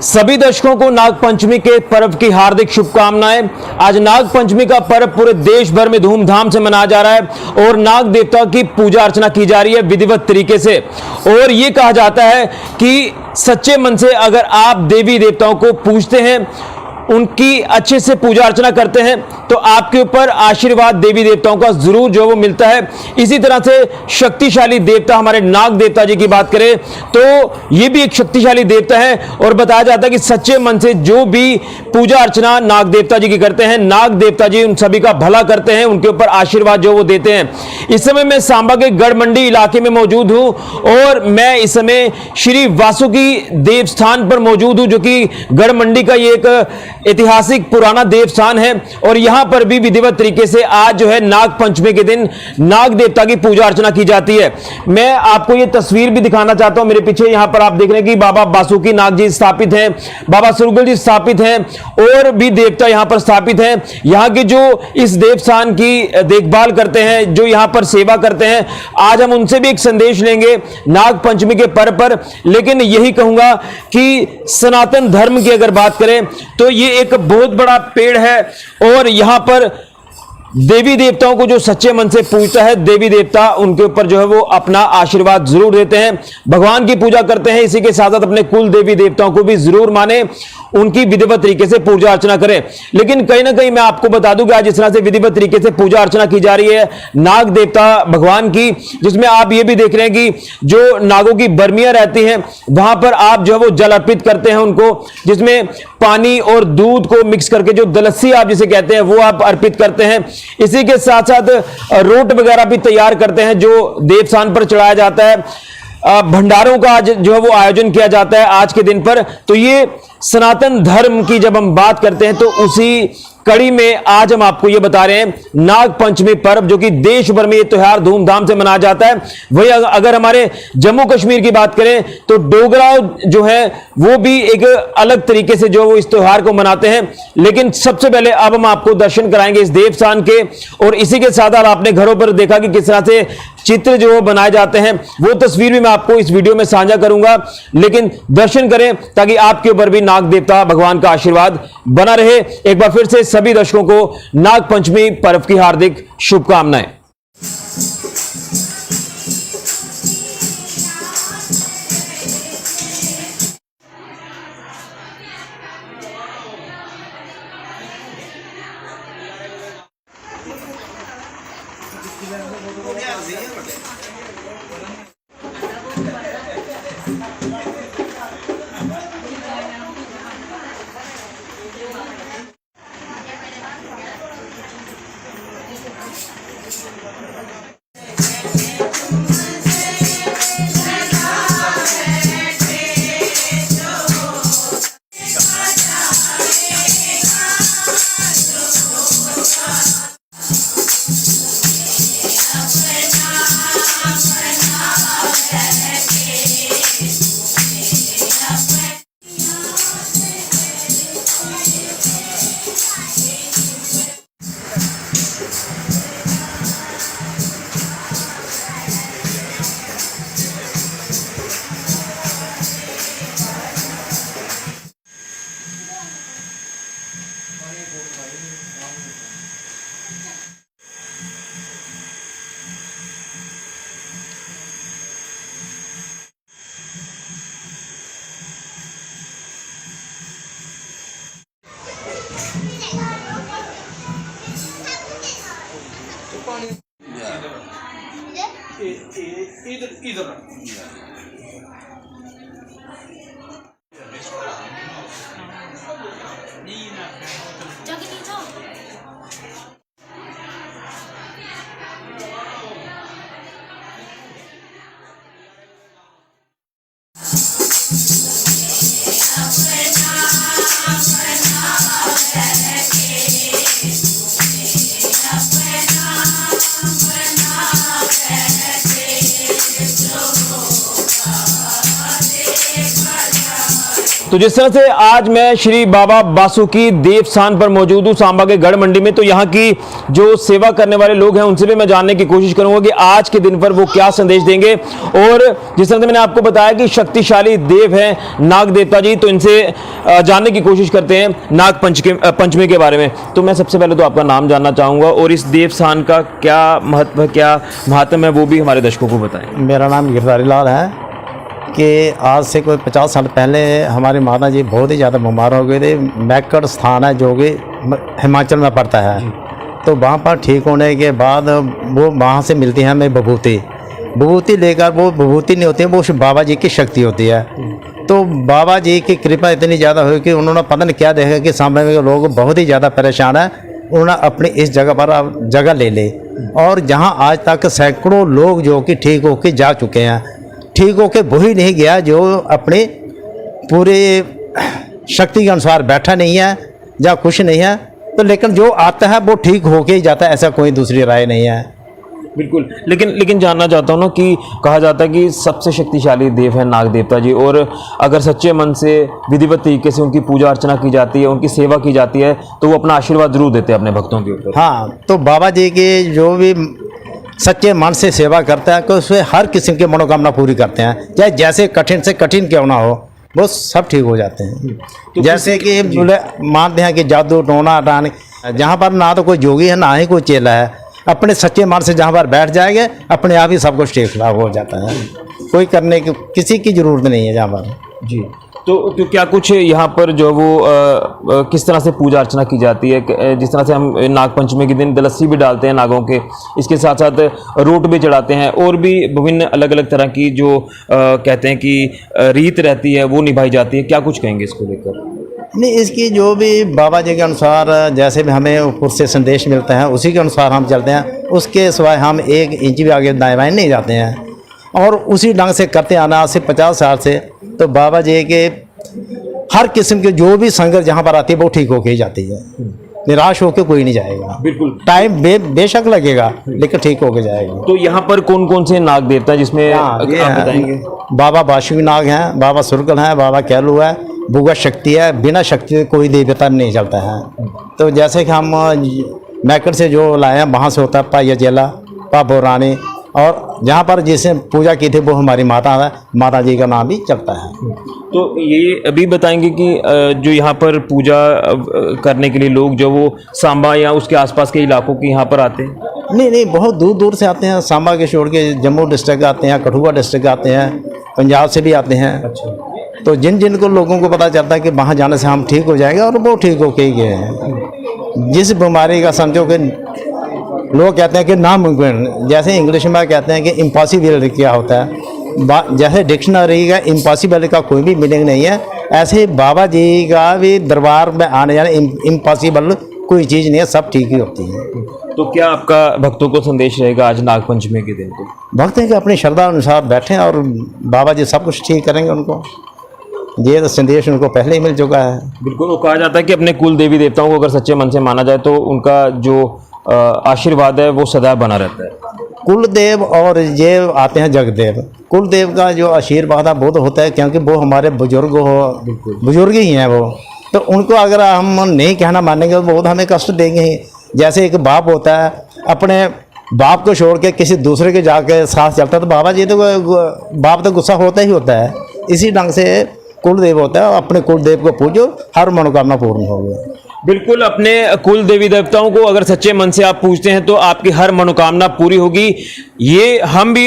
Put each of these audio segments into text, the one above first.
सभी दर्शकों को नाग पंचमी के पर्व की हार्दिक शुभकामनाएं। आज नाग पंचमी का पर्व पूरे देश भर में धूमधाम से मनाया जा रहा है और नाग देवता की पूजा अर्चना की जा रही है विधिवत तरीके से। और यह कहा जाता है कि सच्चे मन से अगर आप देवी देवताओं को पूजते हैं, उनकी अच्छे से पूजा अर्चना करते हैं, तो आपके ऊपर आशीर्वाद देवी देवताओं का जरूर जो वो मिलता है। इसी तरह से शक्तिशाली देवता हमारे नाग देवता जी की बात करें तो ये भी एक शक्तिशाली देवता है और बताया जाता है कि सच्चे मन से जो भी पूजा अर्चना नाग देवता जी की करते हैं, नाग देवता जी उन सभी का भला करते हैं, उनके ऊपर आशीर्वाद जो वो देते हैं। इस समय मैं सांबा के गढ़ मंडी इलाके में मौजूद हूं और मैं इस समय श्री वासुकी देवस्थान पर मौजूद हूं, जो कि गढ़ मंडी का ये एक ऐतिहासिक पुराना देवस्थान है। और यहां पर भी विधिवत तरीके से आज जो है नाग पंचमी के दिन नाग देवता की पूजा अर्चना की जाती है। मैं आपको ये तस्वीर भी दिखाना चाहता हूं। मेरे पीछे यहां पर आप देख रहे हैं कि बाबा बासुकी नाग जी स्थापित हैं, बाबा सुरगल जी स्थापित हैं और भी देवता यहां पर स्थापित हैं। यहां के जो इस देवस्थान की देखभाल करते हैं, जो यहां पर सेवा करते हैं, आज हम उनसे भी एक संदेश लेंगे नाग पंचमी के पर्व पर। लेकिन यही कहूंगा कि सनातन धर्म की अगर बात करें तो ये एक बहुत बड़ा पेड़ है और यहां पर देवी देवताओं को जो सच्चे मन से पूजता है, देवी देवता उनके ऊपर जो है वो अपना आशीर्वाद जरूर देते हैं, भगवान की पूजा करते हैं। इसी के साथ साथ अपने कुल देवी देवताओं को भी जरूर माने, उनकी विधिवत तरीके से पूजा अर्चना करें। लेकिन कहीं ना कहीं मैं आपको बता दूं कि आज जिस तरह से विधिवत तरीके से पूजा अर्चना की जा रही है नाग देवता भगवान की, जिसमें आप ये भी देख रहे हैं कि जो नागों की बर्मियां रहती हैं वहां पर आप जो है वो जल अर्पित करते हैं उनको, जिसमें पानी और दूध को मिक्स करके जो दलस्सी आप जिसे कहते हैं वो आप अर्पित करते हैं। इसी के साथ साथ रोट वगैरह भी तैयार करते हैं जो देवस्थान पर चढ़ाया जाता है। भंडारों का आज जो है वो आयोजन किया जाता है आज के दिन पर। तो ये सनातन धर्म की जब हम बात करते हैं तो उसी कड़ी में आज हम आपको ये बता रहे हैं नाग पंचमी पर्व, जो कि देश भर में ये त्योहार धूमधाम से मनाया जाता है। वही अगर हमारे जम्मू कश्मीर की बात करें तो डोगरा जो है वो भी एक अलग तरीके से जो वो इस त्योहार को मनाते हैं। लेकिन सबसे पहले अब हम आपको दर्शन कराएंगे इस देवस्थान के, और इसी के साथ आप अपने घरों पर देखा कि किस तरह से चित्र जो बनाए जाते हैं, वो तस्वीर भी मैं आपको इस वीडियो में साझा करूंगा। लेकिन दर्शन करें ताकि आपके ऊपर भी नाग देवता भगवान का आशीर्वाद बना रहे। एक बार फिर से सभी दर्शकों को नाग पंचमी पर्व की हार्दिक शुभकामनाएं। इधर 저기 뒤져. तो जिस तरह से आज मैं श्री बाबा बासुकी देव स्थान पर मौजूद हूं सांबा के गढ़ मंडी में, तो यहाँ की जो सेवा करने वाले लोग हैं उनसे भी मैं जानने की कोशिश करूंगा कि आज के दिन पर वो क्या संदेश देंगे। और जिस तरह से मैंने आपको बताया कि शक्तिशाली देव हैं नाग देवता जी, तो इनसे जानने की कोशिश करते हैं नाग पंचमी के बारे में। तो मैं सबसे पहले तो आपका नाम जानना चाहूंगा और इस देव स्थान का क्या महत्व है, क्या महात्म है, वो भी हमारे दर्शकों को बताएं। मेरा नाम गिरधारी लाल है कि आज से कोई 50 साल पहले हमारी माता जी बहुत ही ज़्यादा बीमार हो गए थे। मैकड़ स्थान है जो कि हिमाचल में पड़ता है, तो वहाँ पर ठीक होने के बाद वो वहाँ से मिलती है हमें विभूति लेकर, वो विभूति नहीं होती है, वो बाबा जी की शक्ति होती है। तो बाबा जी की कृपा इतनी ज़्यादा हुई कि उन्होंने पता नहीं क्या देखा कि सामने के लोग बहुत ही ज़्यादा परेशान है, उन्होंने अपनी इस जगह पर अब जगह ले ली। और जहाँ आज तक सैकड़ों लोग जो कि ठीक होके जा चुके हैं, ठीक होके वही नहीं गया जो अपने पूरे शक्ति के अनुसार बैठा नहीं है या कुछ नहीं है, तो लेकिन जो आता है वो ठीक होके ही जाता है, ऐसा कोई दूसरी राय नहीं है। बिल्कुल, लेकिन जानना चाहता हूँ ना कि कहा जाता है कि सबसे शक्तिशाली देव है नाग देवता जी, और अगर सच्चे मन से विधिवत तरीके से उनकी पूजा अर्चना की जाती है, उनकी सेवा की जाती है, तो वो अपना आशीर्वाद जरूर देते हैं अपने भक्तों के ऊपर। हाँ, तो बाबा जी की जो भी सच्चे मन से सेवा करता है कि उसमें हर किस्म की मनोकामना पूरी करते हैं, चाहे जैसे कठिन से कठिन क्यों ना हो, वो सब ठीक हो जाते हैं। तो जैसे कि बोले मानते हैं कि जादू टोना हटाने, जहाँ पर ना तो कोई जोगी है ना ही कोई चेला है, अपने सच्चे मन से जहाँ पर बैठ जाएंगे अपने आप ही सब कुछ ठीक ठाक हो जाता है, कोई करने की किसी की ज़रूरत नहीं है जहाँ पर। जी, तो क्या कुछ यहाँ पर जो वो किस तरह से पूजा अर्चना की जाती है? जिस तरह से हम नाग पंचमी के दिन दलस्सी भी डालते हैं नागों के, इसके साथ साथ रोट भी चढ़ाते हैं, और भी विभिन्न अलग अलग तरह की जो कहते हैं कि रीत रहती है वो निभाई जाती है। क्या कुछ कहेंगे इसको लेकर? नहीं, इसकी जो भी बाबा जी के अनुसार जैसे भी हमें ऊपर से संदेश मिलता है उसी के अनुसार हम चलते हैं, उसके सिवाय हम 1 इंच भी आगे दाएं बाएं नहीं जाते हैं, और उसी ढंग से करते आना आज से 50 साल से। तो बाबा जी के हर किस्म के जो भी संगत जहाँ पर आती है वो ठीक होके ही जाती है, निराश होके कोई नहीं जाएगा। बिल्कुल, टाइम बेशक लगेगा लेकिन ठीक होके जाएगा। तो यहाँ पर कौन कौन से नाग देवता हैं जिसमें आप बताएंगे? बाबा बासुकी नाग हैं, बाबा सुरगल हैं, बाबा कैलू है, बुगा शक्ति है, बिना शक्ति के कोई देवता नहीं चलता है। तो जैसे कि हम मैकड़ से जो लाए हैं वहाँ से होता है पाया जेला, पापो रानी, और जहाँ पर जिसे पूजा की थी वो हमारी माता है, माता जी का नाम भी चलता है। तो ये अभी बताएंगे कि जो यहाँ पर पूजा करने के लिए लोग जो वो सांबा या उसके आसपास के इलाकों के यहाँ पर आते हैं? नहीं, बहुत दूर दूर से आते हैं, सांबा के छोड़ के जम्मू डिस्ट्रिक्ट आते हैं, कठुआ डिस्ट्रिक्ट आते हैं, पंजाब से भी आते हैं। अच्छा, तो जिन को लोगों को पता चलता है कि वहाँ जाने से हम ठीक हो जाएंगे, और वो ठीक होके ही गए हैं। जिस बीमारी का समझो कि लोग कहते हैं कि नामुमकिन, जैसे इंग्लिश में कहते हैं कि इम्पॉसिबल क्या होता है, जैसे डिक्शनरी का इम्पॉसिबल का कोई भी मीनिंग नहीं है, ऐसे बाबा जी का भी दरबार में आने जाने इम्पॉसिबल कोई चीज़ नहीं है, सब ठीक ही होती है। तो क्या आपका भक्तों को संदेश रहेगा आज नाग पंचमी के दिन को? भक्त हैं कि अपनी श्रद्धा अनुसार बैठें और बाबा जी सब कुछ ठीक करेंगे उनको, ये तो संदेश उनको पहले ही मिल चुका है। बिल्कुल, वो कहा जाता है कि अपने कुल देवी देवताओं को अगर सच्चे मन से माना जाए तो उनका जो आशीर्वाद है वो सदा बना रहता है। कुल देव और ये आते हैं जगदेव, कुल देव का जो आशीर्वाद है वो तो होता है क्योंकि वो हमारे बुजुर्ग ही हैं वो, तो उनको अगर हम नहीं कहना मानेंगे तो वो तो हमें कष्ट देंगे ही। जैसे एक बाप होता है अपने बाप को छोड़ के किसी दूसरे के जाके साथ चलता है, तो बाबा जी तो बाप तो गुस्सा होता ही होता है। इसी ढंग से कुल देव होता है, अपने कुल देव को पूजो, हर मनोकामना पूर्ण होगी। बिल्कुल, अपने कुल देवी देवताओं को अगर सच्चे मन से आप पूजते हैं तो आपकी हर मनोकामना पूरी होगी। ये हम भी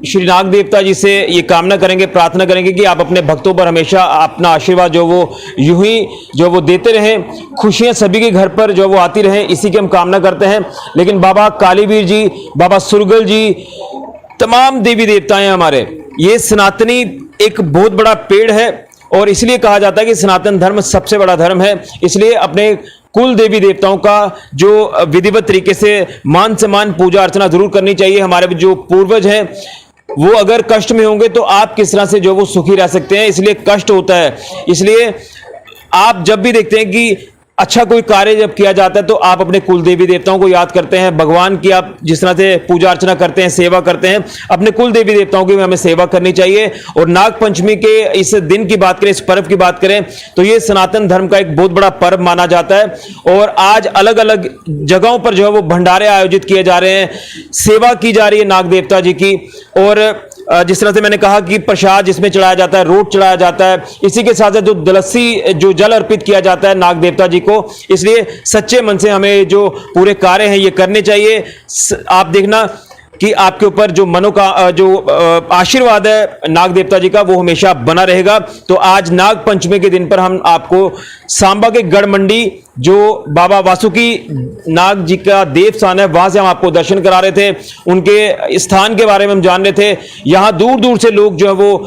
श्री नाग देवता जी से ये कामना करेंगे, प्रार्थना करेंगे कि आप अपने भक्तों पर हमेशा अपना आशीर्वाद जो वो यूं ही जो वो देते रहें, खुशियां सभी के घर पर जो वो आती रहें, इसी की हम कामना करते हैं। लेकिन बाबा कालीवीर जी, बाबा सुरगल जी, तमाम देवी देवताएं हमारे, ये सनातनी एक बहुत बड़ा पेड़ है, और इसलिए कहा जाता है कि सनातन धर्म सबसे बड़ा धर्म है। इसलिए अपने कुल देवी देवताओं का जो विधिवत तरीके से मान सम्मान पूजा अर्चना जरूर करनी चाहिए। हमारे जो पूर्वज हैं वो अगर कष्ट में होंगे तो आप किस तरह से जो वो सुखी रह सकते हैं, इसलिए कष्ट होता है। इसलिए आप जब भी देखते हैं कि अच्छा कोई कार्य जब किया जाता है तो आप अपने कुल देवी देवताओं को याद करते हैं, भगवान की आप जिस तरह से पूजा अर्चना करते हैं, सेवा करते हैं, अपने कुल देवी देवताओं की भी हमें सेवा करनी चाहिए। और नाग पंचमी के इस दिन की बात करें, इस पर्व की बात करें तो ये सनातन धर्म का एक बहुत बड़ा पर्व माना जाता है। और आज अलग अलग जगहों पर जो है वो भंडारे आयोजित किए जा रहे हैं, सेवा की जा रही है नाग देवता जी की। और जिस तरह से मैंने कहा कि प्रसाद जिसमें चढ़ाया जाता है, रोट चढ़ाया जाता है, इसी के साथ साथ जो दलस्सी जो जल अर्पित किया जाता है नाग देवता जी को। इसलिए सच्चे मन से हमें जो पूरे कार्य हैं ये करने चाहिए। आप देखना कि आपके ऊपर जो मनो का जो आशीर्वाद है नाग देवता जी का वो हमेशा बना रहेगा। तो आज नाग पंचमी के दिन पर हम आपको सांबा के गढ़ मंडी जो बाबा वासुकी नाग जी का देव स्थान है वहां से हम आपको दर्शन करा रहे थे, उनके स्थान के बारे में हम जान रहे थे। यहां दूर दूर से लोग जो है वो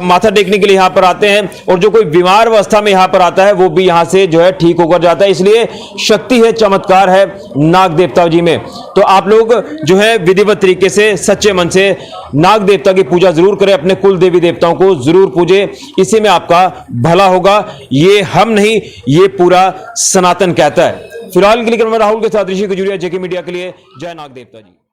माथा टेकने के लिए यहां पर आते हैं, और जो कोई बीमार अवस्था में यहां पर आता है वो भी यहां से जो है ठीक होकर जाता है। इसलिए शक्ति है, चमत्कार है नाग देवता जी में। तो आप लोग जो है विधिवत तरीके से सच्चे मन से नाग देवता की पूजा जरूर करें, अपने कुल देवी देवताओं को जरूर पूजे, इसी में आपका भला होगा। ये हम नहीं, ये पूरा सनातन कहता है। फिलहाल के लिए मैं राहुल के साथ ऋषि खजूरिया, जेके मीडिया के लिए। जय नाग देवता जी।